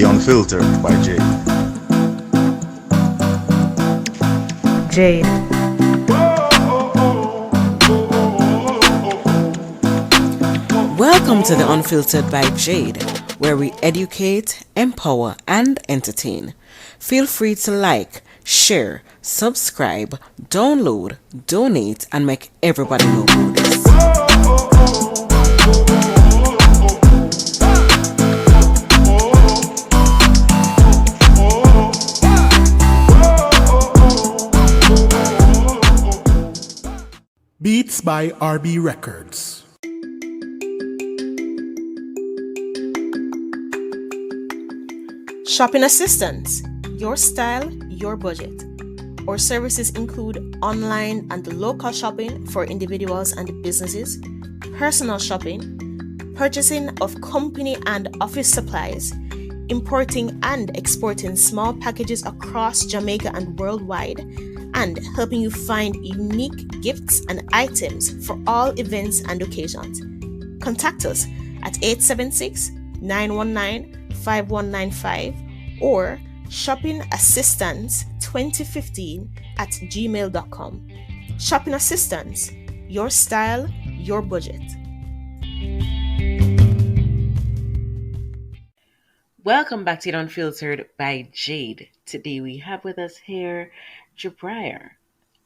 The Unfiltered by Jade. Jade. Welcome to The Unfiltered by Jade, where we educate, empower, and entertain. Feel free to like, share, subscribe, download, donate, and make everybody know about this. Beats by RB Records. Shopping assistance, your style, your budget. Our services include online and local shopping for individuals and businesses, personal shopping, purchasing of company and office supplies, importing and exporting small packages across Jamaica and worldwide, and helping you find unique gifts and items for all events and occasions. Contact us at 876-919-5195 or shoppingassistance2015@gmail.com. Shopping Assistance, your style, your budget. Welcome back to The Unfiltered by Jade. Today we have with us here Ji'Brayah,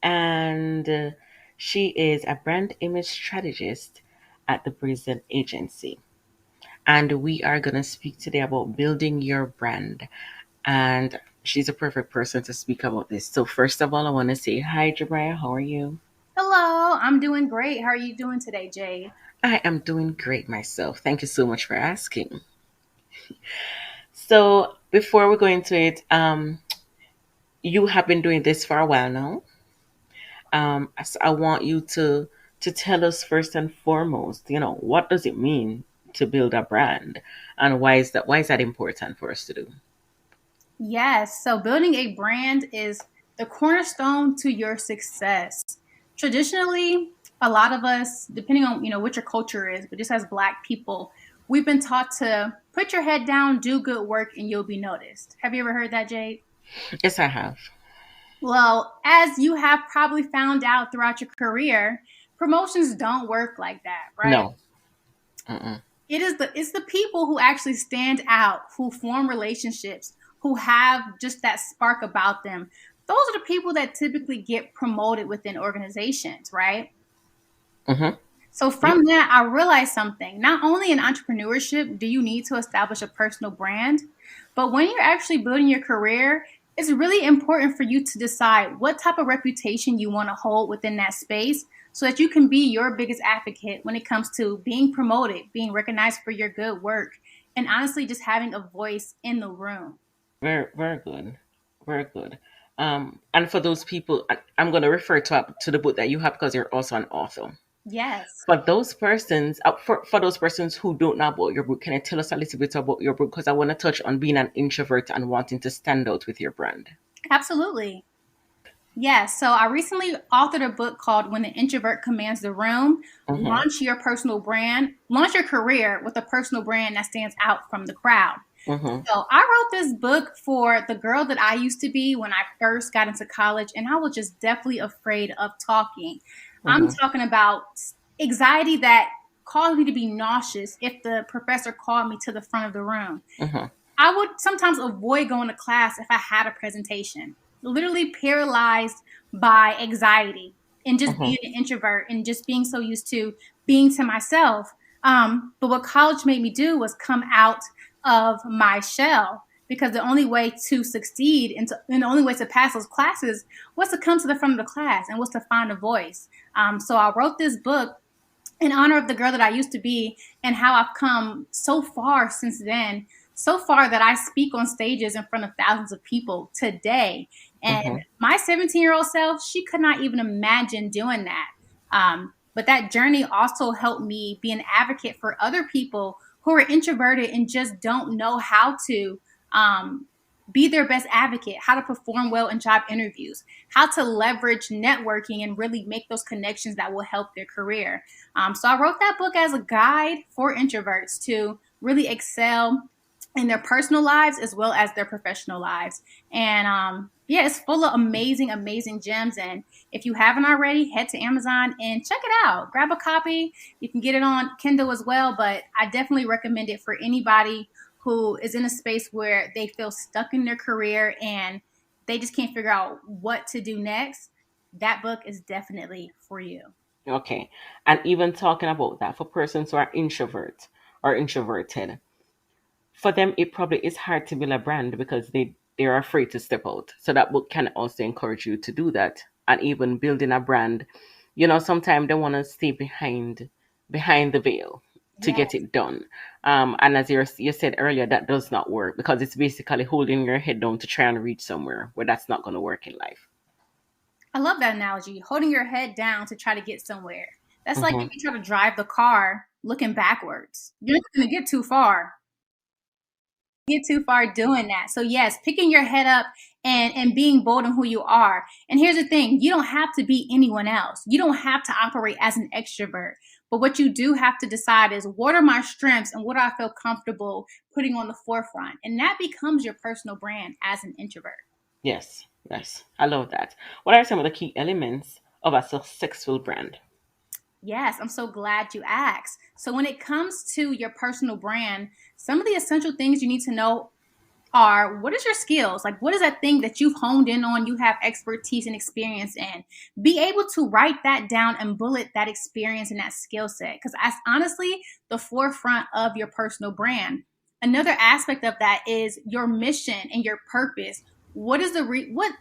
and she is a brand image strategist at the Brayzen Agency. And we are going to speak today about building your brand. And she's a perfect person to speak about this. So first of all, I want to say hi, Ji'Brayah. How are you? Hello, I'm doing great. How are you doing today, Jade? I am doing great myself. Thank you so much for asking. So before we go into it, you have been doing this for a while now. So I want you to tell us first and foremost, what does it mean to build a brand, and why is that important for us to do? Yes, so building a brand is the cornerstone to your success. Traditionally, a lot of us, depending on what your culture is, but just as Black people, we've been taught to put your head down, do good work, and you'll be noticed. Have you ever heard that, Jade? Yes, I have. Well, as you have probably found out throughout your career, promotions don't work like that, right? No. Mm-mm. It's the people who actually stand out, who form relationships, who have just that spark about them. Those are the people that typically get promoted within organizations, right? Mm-hmm. So from that, I realized something. Not only in entrepreneurship do you need to establish a personal brand, but when you're actually building your career, it's really important for you to decide what type of reputation you want to hold within that space so that you can be your biggest advocate when it comes to being promoted, being recognized for your good work, and honestly just having a voice in the room. Very, very good. Very good. And for those people, I'm going to refer to the book that you have because you're also an author. Yes. For those persons, for those persons who don't know about your book, can you tell us a little bit about your book? Because I want to touch on being an introvert and wanting to stand out with your brand. Absolutely. Yes. So I recently authored a book called When the Introvert Commands the Room. Mm-hmm. Launch your personal brand, launch your career with a personal brand that stands out from the crowd. Mm-hmm. So I wrote this book for the girl that I used to be when I first got into college, and I was just definitely afraid of talking. Mm-hmm. I'm talking about anxiety that caused me to be nauseous if the professor called me to the front of the room. Mm-hmm. I would sometimes avoid going to class if I had a presentation, literally paralyzed by anxiety and just being an introvert and just being so used to being to myself. But what college made me do was come out of my shell, because the only way to succeed and the only way to pass those classes was to come to the front of the class and was to find a voice. So I wrote this book in honor of the girl that I used to be and how I've come so far since then, so far that I speak on stages in front of thousands of people today. And my 17-year-old self, she could not even imagine doing that. But that journey also helped me be an advocate for other people who are introverted and just don't know how to be their best advocate, how to perform well in job interviews, how to leverage networking and really make those connections that will help their career. So I wrote that book as a guide for introverts to really excel in their personal lives as well as their professional lives. And yeah, it's full of amazing, amazing gems. And if you haven't already, head to Amazon and check it out. Grab a copy. You can get it on Kindle as well, but I definitely recommend it for anybody who is in a space where they feel stuck in their career and they just can't figure out what to do next. That book is definitely for you. Okay. And even talking about that, for persons who are introvert or introverted, for them it probably is hard to build a brand because they're afraid to step out. So that book can also encourage you to do that. And even building a brand, sometimes they want to stay behind the veil to Yeah. get it done. And as you said earlier, that does not work because it's basically holding your head down to try and reach somewhere where that's not going to work in life. I love that analogy, holding your head down to try to get somewhere. That's like Hmm. if you try to drive the car looking backwards. You're not going to get too far. Doing that. So yes, picking your head up and being bold in who you are. And here's the thing, you don't have to be anyone else. You don't have to operate as an extrovert. But what you do have to decide is, what are my strengths and what do I feel comfortable putting on the forefront? And that becomes your personal brand as an introvert. Yes, yes. I love that. What are some of the key elements of a successful brand? Yes, I'm so glad you asked. So, when it comes to your personal brand, some of the essential things you need to know are, what is your skills? Like, what is that thing that you've honed in on, you have expertise and experience in? Be able to write that down and bullet that experience and that skill set, because that's honestly the forefront of your personal brand. Another aspect of that is your mission and your purpose. What is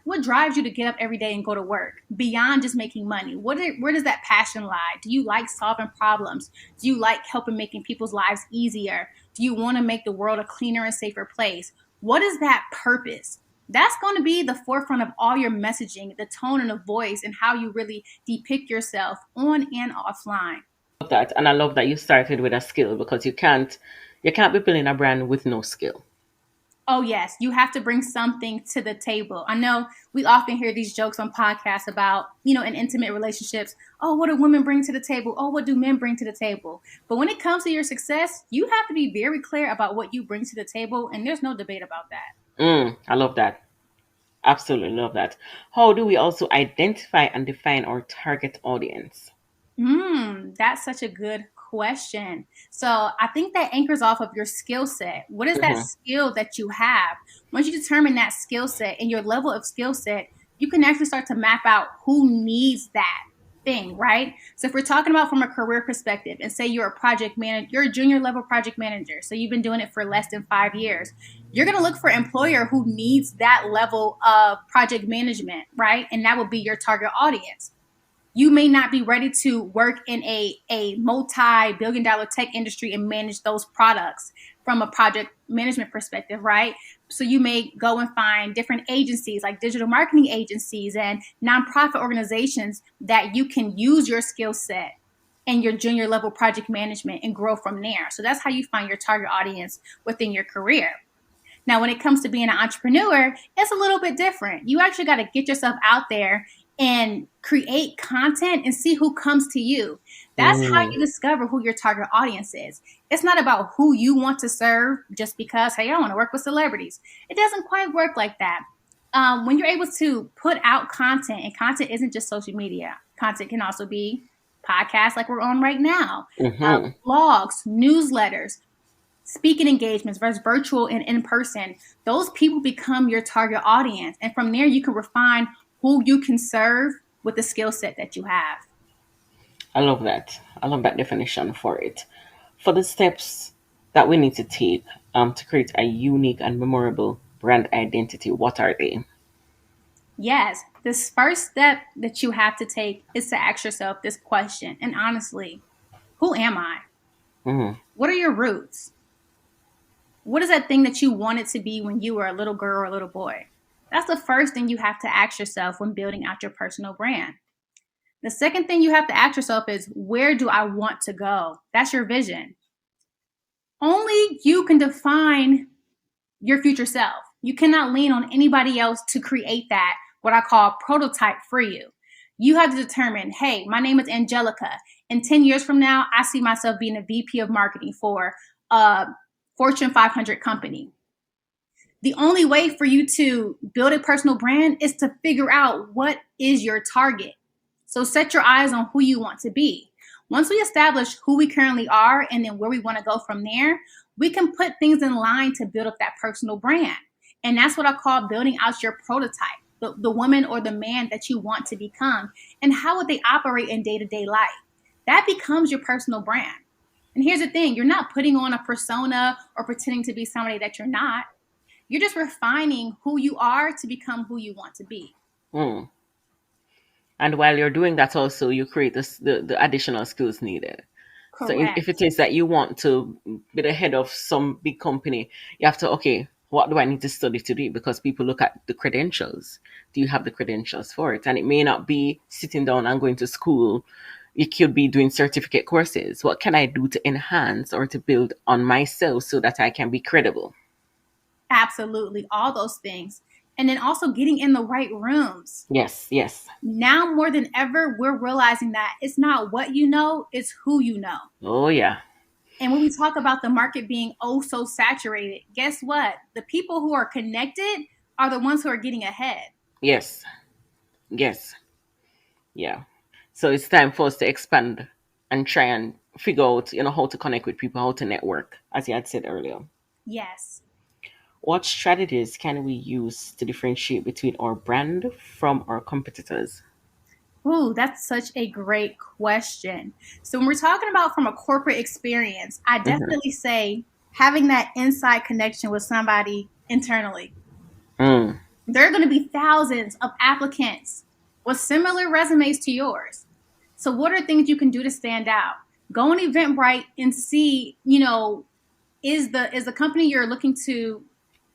what drives you to get up every day and go to work beyond just making money? Where does that passion lie? Do you like solving problems? Do you like helping making people's lives easier? Do you want to make the world a cleaner and safer place? What is that purpose? That's going to be the forefront of all your messaging, the tone and the voice, and how you really depict yourself on and offline. Love that, and I love that you started with a skill because you can't be building a brand with no skill. Oh, yes, you have to bring something to the table. I know we often hear these jokes on podcasts about, in intimate relationships. Oh, what do women bring to the table? Oh, what do men bring to the table? But when it comes to your success, you have to be very clear about what you bring to the table, and there's no debate about that. I love that. Absolutely love that. How do we also identify and define our target audience? That's such a good question. So I think that anchors off of your skill set. What is that Hmm. skill that you have? Once you determine that skill set and your level of skill set, you can actually start to map out who needs that thing, right? So if we're talking about from a career perspective, and say you're a project manager, you're a junior level project manager, so you've been doing it for less than 5 years, you're going to look for an employer who needs that level of project management, right? And that will be your target audience. You may not be ready to work in a multi-billion-dollar tech industry and manage those products from a project management perspective, right? So you may go and find different agencies like digital marketing agencies and nonprofit organizations that you can use your skill set and your junior level project management and grow from there. So that's how you find your target audience within your career. Now, when it comes to being an entrepreneur, it's a little bit different. You actually got to get yourself out there and create content and see who comes to you. That's how Mm, you discover who your target audience is. It's not about who you want to serve just because, hey, I want to work with celebrities. It doesn't quite work like that. When you're able to put out content, and content isn't just social media, content can also be podcasts like we're on right now, hmm. blogs, newsletters, speaking engagements versus virtual and in person. Those people become your target audience. And from there, you can refine who you can serve with the skill set that you have. I love that. I love that definition for it. For the steps that we need to take to create a unique and memorable brand identity, what are they? Yes, this first step that you have to take is to ask yourself this question. And honestly, who am I? Mm, What are your roots? What is that thing that you wanted to be when you were a little girl or a little boy? That's the first thing you have to ask yourself when building out your personal brand. The second thing you have to ask yourself is, where do I want to go? That's your vision. Only you can define your future self. You cannot lean on anybody else to create that, what I call prototype for you. You have to determine, hey, my name is Angelica. In 10 years from now, I see myself being a VP of marketing for Fortune 500 company. The only way for you to build a personal brand is to figure out what is your target. So set your eyes on who you want to be. Once we establish who we currently are and then where we want to go from there, we can put things in line to build up that personal brand. And that's what I call building out your prototype, the woman or the man that you want to become. And how would they operate in day-to-day life? That becomes your personal brand. And here's the thing, you're not putting on a persona or pretending to be somebody that you're not. You're just refining who you are to become who you want to be. Mm. And while you're doing that also, you create the additional skills needed. Correct. So if it is that you want to be the head of some big company, you have to, okay, what do I need to study to do? Because people look at the credentials. Do you have the credentials for it? And it may not be sitting down and going to school. You could be doing certificate courses. What can I do to enhance or to build on myself so that I can be credible? Absolutely. All those things. And then also getting in the right rooms. Yes, yes. Now more than ever, we're realizing that it's not what you know, it's who you know. Oh, yeah. And when we talk about the market being oh so saturated, guess what? The people who are connected are the ones who are getting ahead. Yes. Yes. Yeah. So it's time for us to expand and try and figure out, how to connect with people, how to network, as you had said earlier. Yes. What strategies can we use to differentiate between our brand from our competitors? Ooh, that's such a great question. So when we're talking about from a corporate experience, I definitely say having that inside connection with somebody internally. Mm. There are going to be thousands of applicants with similar resumes to yours. So what are things you can do to stand out? Go on Eventbrite and see, is the company you're looking to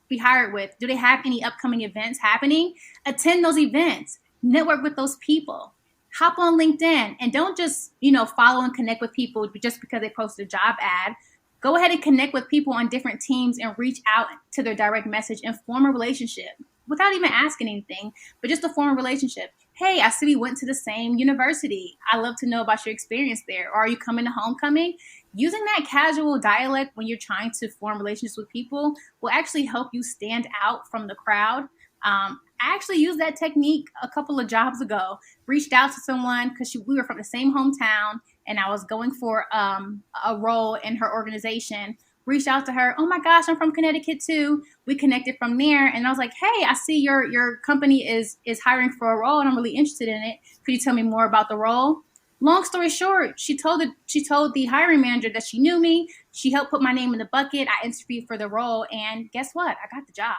be hired with, do they have any upcoming events happening? Attend those events, network with those people, hop on LinkedIn, and don't just, follow and connect with people just because they posted a job ad. Go ahead and connect with people on different teams and reach out to their direct message and form a relationship without even asking anything, but just to form a relationship. Hey, I see we went to the same university. I'd love to know about your experience there. Or are you coming to homecoming? Using that casual dialect when you're trying to form relationships with people will actually help you stand out from the crowd. I actually used that technique a couple of jobs ago. Reached out to someone because we were from the same hometown, and I was going for a role in her organization. Reached out to her. Oh my gosh, I'm from Connecticut too. We connected from there, and I was like, hey, I see your company is hiring for a role, and I'm really interested in it. Could you tell me more about the role? Long story short, she told the hiring manager that she knew me. She helped put my name in the bucket. I interviewed for the role, and guess what? I got the job.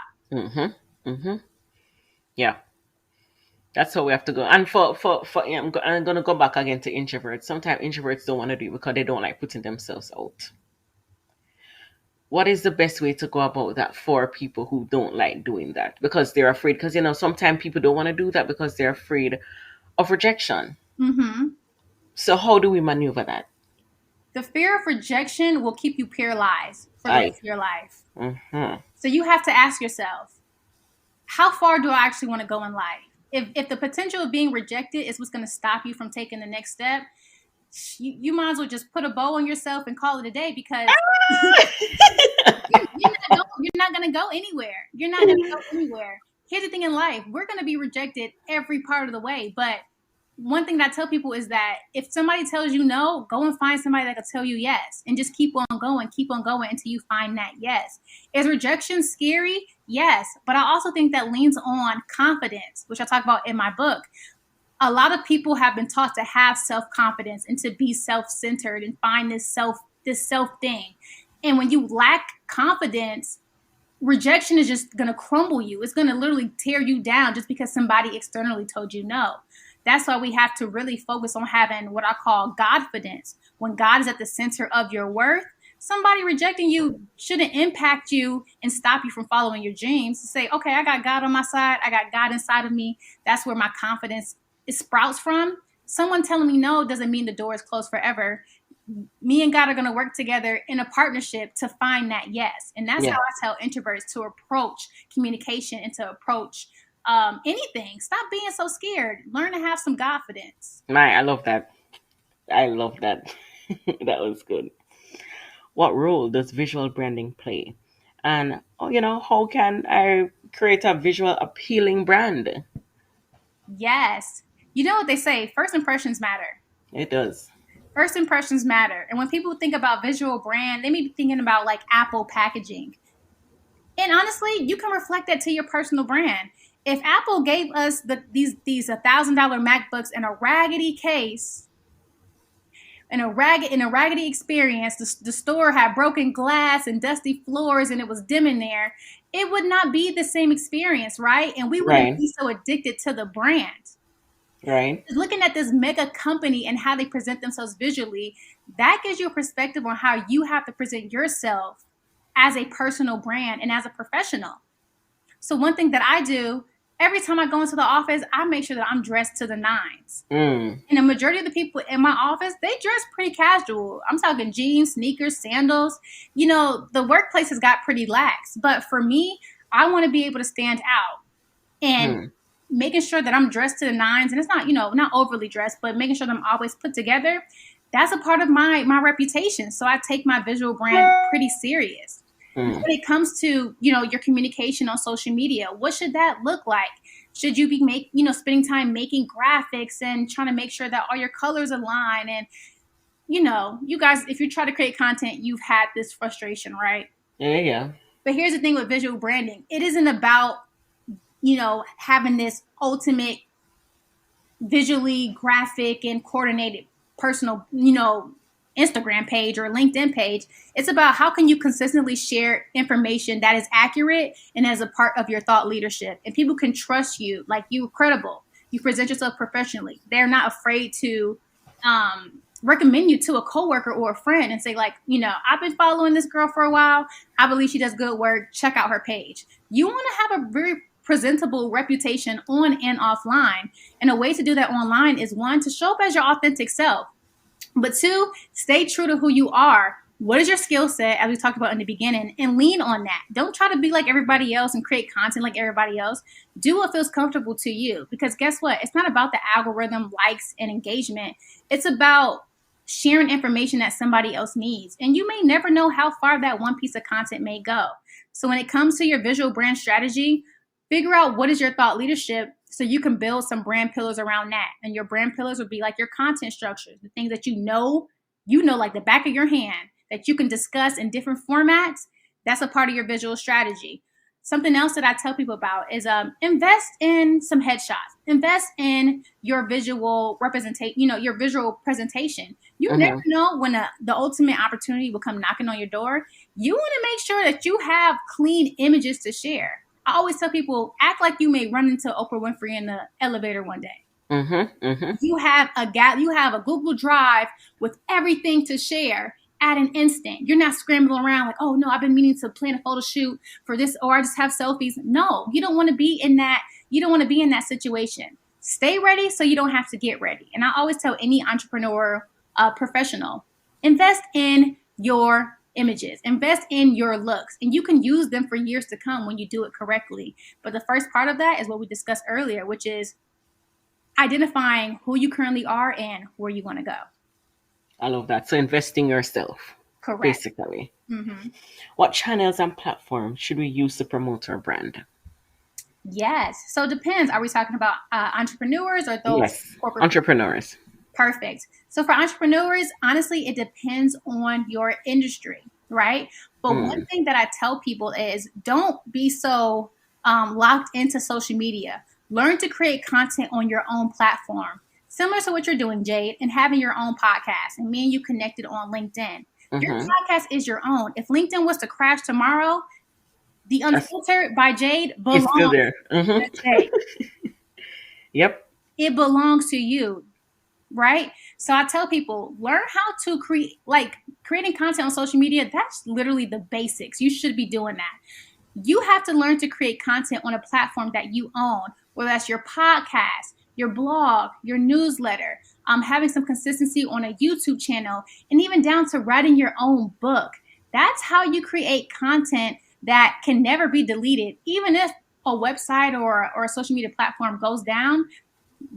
Yeah, that's how we have to go. And for I'm going to go back again to introverts. Sometimes introverts don't want to do it because they don't like putting themselves out. What is the best way to go about that for people who don't like doing that because they're afraid? Because sometimes people don't want to do that because they're afraid of rejection. Mm-hmm. So how do we maneuver that? The fear of rejection will keep you paralyzed for the rest of your life. Mm-hmm. So you have to ask yourself, how far do I actually want to go in life? If the potential of being rejected is what's going to stop you from taking the next step, you might as well just put a bow on yourself and call it a day because you're not going to go anywhere. You're not going to go anywhere. Here's the thing in life. We're going to be rejected every part of the way. But one thing that I tell people is that if somebody tells you no, go and find somebody that can tell you yes and just keep on going until you find that yes. Is rejection scary? Yes. But I also think that leans on confidence, which I talk about in my book. A lot of people have been taught to have self-confidence and to be self-centered and find this self thing. And when you lack confidence, rejection is just going to crumble you. It's going to literally tear you down just because somebody externally told you no. That's why we have to really focus on having what I call Godfidence. When God is at the center of your worth, somebody rejecting you shouldn't impact you and stop you from following your dreams. To say, okay, I got God on my side. I got God inside of me. That's where my confidence sprouts from. Someone telling me no doesn't mean the door is closed forever. Me and God are going to work together in a partnership to find that yes. And that's how I tell introverts to approach communication and to approach anything. Stop being so scared. Learn to have some confidence. I love that. That was good. what role does visual branding play? And, how can I create a visual appealing brand? Yes. You know what they say, first impressions matter. It does. First impressions matter. And when people think about visual brand, they may be thinking about like Apple packaging. And honestly, you can reflect that to your personal brand. If Apple gave us these $1,000 MacBooks in a raggedy case, in a raggedy experience, the store had broken glass and dusty floors and it was dim in there, it would not be the same experience, right? And we wouldn't Right. be so addicted to the brand. Right. Looking at this mega company and how they present themselves visually, that gives you a perspective on how you have to present yourself as a personal brand and as a professional. So one thing that I do every time I go into the office, I make sure that I'm dressed to the nines. Mm. And the majority of the people in my office, they dress pretty casual. I'm talking jeans, sneakers, sandals. The workplace has got pretty lax. But for me, I want to be able to stand out. And making sure that I'm dressed to the nines, and it's not, not overly dressed, but making sure that I'm always put together, that's a part of my reputation. So I take my visual brand pretty serious. When it comes to, your communication on social media, what should that look like? Should you be spending time making graphics and trying to make sure that all your colors align? And, you guys, if you try to create content, you've had this frustration, right? Yeah. But here's the thing with visual branding. It isn't about, having this ultimate visually graphic and coordinated personal, Instagram page or LinkedIn page. It's about how can you consistently share information that is accurate and as a part of your thought leadership. And people can trust you, like you're credible. You present yourself professionally. They're not afraid to recommend you to a coworker or a friend and say, like, I've been following this girl for a while. I believe she does good work. Check out her page. You want to have a very presentable reputation on and offline. And a way to do that online is, one, to show up as your authentic self. But two, stay true to who you are. What is your skill set, as we talked about in the beginning, and lean on that. Don't try to be like everybody else and create content like everybody else. Do what feels comfortable to you. Because guess what? It's not about the algorithm, likes, and engagement. It's about sharing information that somebody else needs. And you may never know how far that one piece of content may go. So when it comes to your visual brand strategy, figure out what is your thought leadership so you can build some brand pillars around that. And your brand pillars would be like your content structures, the things that you know like the back of your hand, that you can discuss in different formats. That's a part of your visual strategy. Something else that I tell people about is invest in some headshots. Invest in your visual representation, your visual presentation. You never know when the ultimate opportunity will come knocking on your door. You want to make sure that you have clean images to share. I always tell people, act like you may run into Oprah Winfrey in the elevator one day. You have a Google Drive with everything to share at an instant. You're not scrambling around like, oh no, I've been meaning to plan a photo shoot for this, or I just have selfies. No, you don't want to be in that. You don't want to be in that situation. Stay ready so you don't have to get ready. And I always tell any entrepreneur, professional, invest in your images, invest in your looks, and you can use them for years to come when you do it correctly. But the first part of that is what we discussed earlier, which is identifying who you currently are and where you want to go. I love that. So investing yourself. Correct. Basically. What channels and platforms should we use to promote our brand? Yes. So it depends. Are we talking about entrepreneurs or those corporate entrepreneurs? Perfect. So for entrepreneurs, honestly, it depends on your industry, right? But one thing that I tell people is don't be so locked into social media. Learn to create content on your own platform, similar to what you're doing, Jade, and having your own podcast. And me and you connected on LinkedIn. Your podcast is your own. If LinkedIn was to crash tomorrow, the Unfiltered by Jade belongs to Jade. Yep. It belongs to you. Right? So I tell people, learn how to creating content on social media. That's literally the basics. You should be doing that. You have to learn to create content on a platform that you own, whether that's your podcast, your blog, your newsletter, having some consistency on a YouTube channel, and even down to writing your own book. That's how you create content that can never be deleted. Even if a website or a social media platform goes down,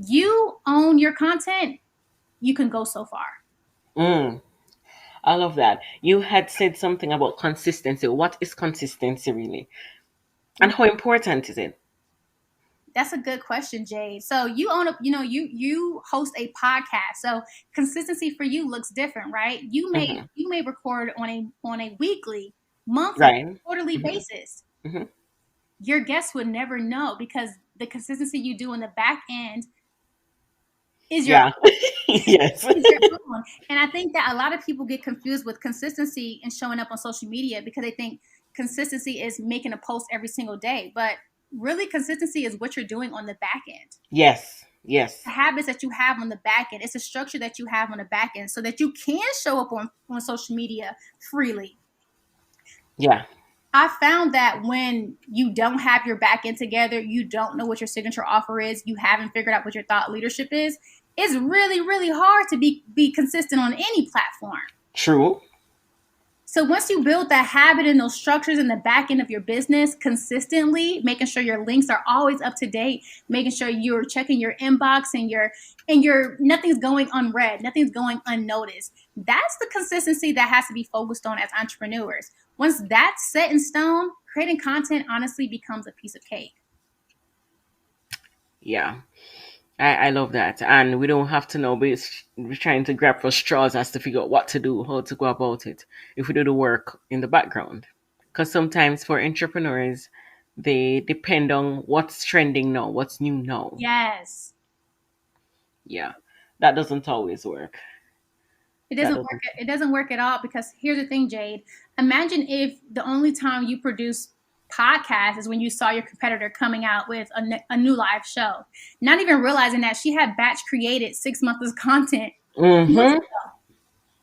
you own your content. You can go so far. I love that. You had said something about consistency. What is consistency really? And how important is it? That's a good question, Jade. So you own a, you host a podcast. So consistency for you looks different, right? Hmm. You may record on a weekly, monthly, Right. quarterly Hmm. basis. Hmm. Your guests would never know because the consistency you do in the back end is your Yeah. Yes. is your own. And I think that a lot of people get confused with consistency and showing up on social media because they think consistency is making a post every single day. But really, consistency is what you're doing on the back end. Yes. Yes. The habits that you have on the back end. It's a structure that you have on the back end so that you can show up on social media freely. Yeah. I found that when you don't have your back end together, you don't know what your signature offer is, you haven't figured out what your thought leadership is, it's really, really hard to be consistent on any platform. True. So once you build that habit and those structures in the back end of your business consistently, making sure your links are always up to date, making sure you're checking your inbox and your nothing's going unread, nothing's going unnoticed. That's the consistency that has to be focused on as entrepreneurs. Once that's set in stone, creating content honestly becomes a piece of cake. Yeah. I love that. And we don't have to know, but we're trying to grab for straws as to figure out what to do, how to go about it, if we do the work in the background. Because sometimes for entrepreneurs, they depend on what's trending now, what's new now. Yes. Yeah. That doesn't always work. It That doesn't work. doesn't. It doesn't work at all because here's the thing, Jade. Imagine if the only time you produce podcasts is when you saw your competitor coming out with a new live show, not even realizing that she had batch created 6 months of content. Mm-hmm.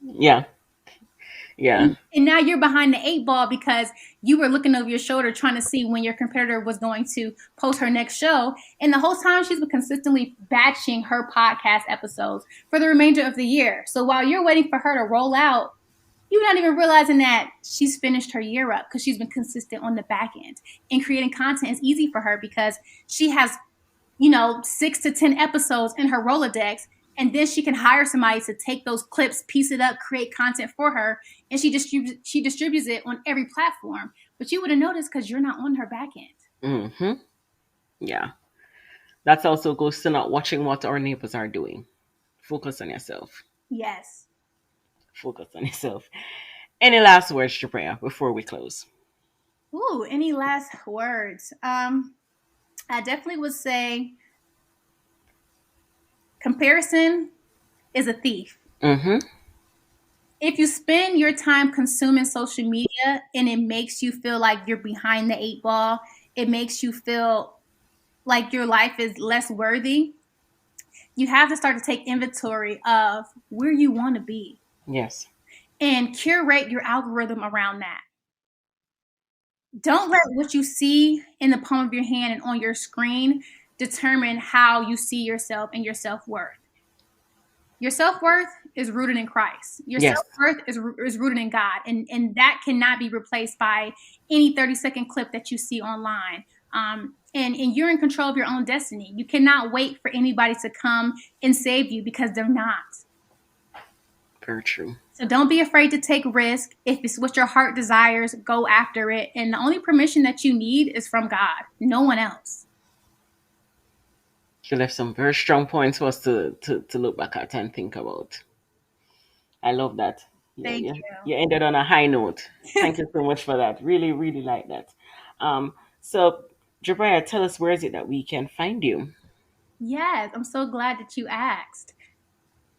Yeah. Yeah. And now you're behind the eight ball because you were looking over your shoulder trying to see when your competitor was going to post her next show. And the whole time she's been consistently batching her podcast episodes for the remainder of the year. So while you're waiting for her to roll out, you're not even realizing that she's finished her year up because she's been consistent on the back end. And creating content is easy for her because she has, 6 to 10 episodes in her Rolodex. And then she can hire somebody to take those clips, piece it up, create content for her, and she distributes it on every platform. But you would have noticed because you're not on her back end. Mm-hmm. Yeah. That also goes to not watching what our neighbors are doing. Focus on yourself. Yes. Focus on yourself. Any last words, Ji'Brayah, before we close? Ooh, any last words? I definitely would say comparison is a thief. Mm-hmm. If you spend your time consuming social media and it makes you feel like you're behind the eight ball, it makes you feel like your life is less worthy, you have to start to take inventory of where you want to be Yes. and curate your algorithm around that. Don't let what you see in the palm of your hand and on your screen determine how you see yourself and your self-worth. Your self-worth is rooted in Christ. Your Yes. self-worth is rooted in God. And that cannot be replaced by any 30-second clip that you see online. And you're in control of your own destiny. You cannot wait for anybody to come and save you because they're not. Very true. So don't be afraid to take risk. If it's what your heart desires, go after it. And the only permission that you need is from God, no one else. You left some very strong points for us to look back at and think about. I love that. Yeah, Thank yeah. you. You ended on a high note. Thank you so much for that. Really, really like that. So Ji'Brayah, tell us where is it that we can find you? Yes, I'm so glad that you asked.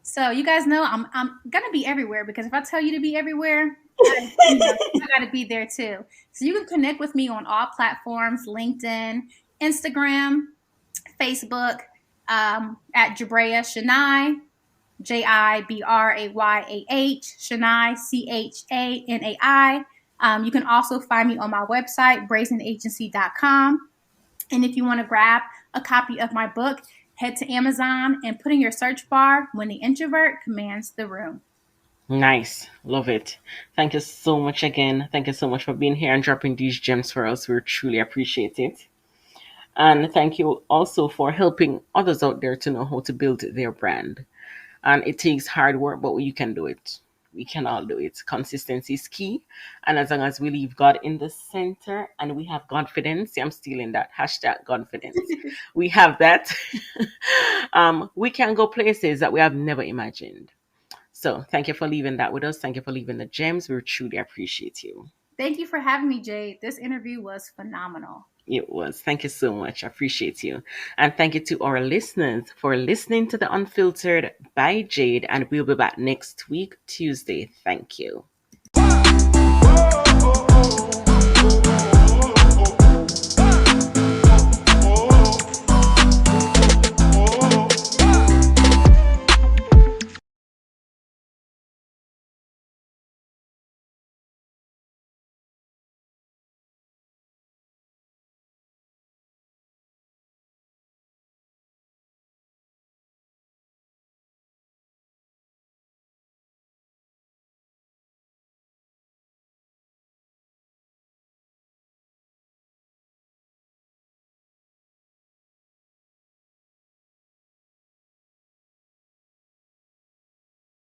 So you guys know I'm gonna be everywhere because if I tell you to be everywhere, I gotta be there too. So you can connect with me on all platforms: LinkedIn, Instagram, Facebook, at Ji'Brayah Shani, Jibrayah, Shani, Chanai. You can also find me on my website, brayzenagency.com. And if you want to grab a copy of my book, head to Amazon and put in your search bar When the Introvert Commands the Room. Nice. Love it. Thank you so much again. Thank you so much for being here and dropping these gems for us. We truly appreciate it. And thank you also for helping others out there to know how to build their brand. And it takes hard work, but you can do it. We can all do it. Consistency is key. And as long as we leave God in the center and we have confidence, see, I'm stealing that hashtag confidence. We have that. We can go places that we have never imagined. So thank you for leaving that with us. Thank you for leaving the gems. We truly appreciate you. Thank you for having me, Jade. This interview was phenomenal. It was. Thank you so much. I appreciate you. And thank you to our listeners for listening to The Unfiltered by Jade. And we'll be back next week, Tuesday. Thank you.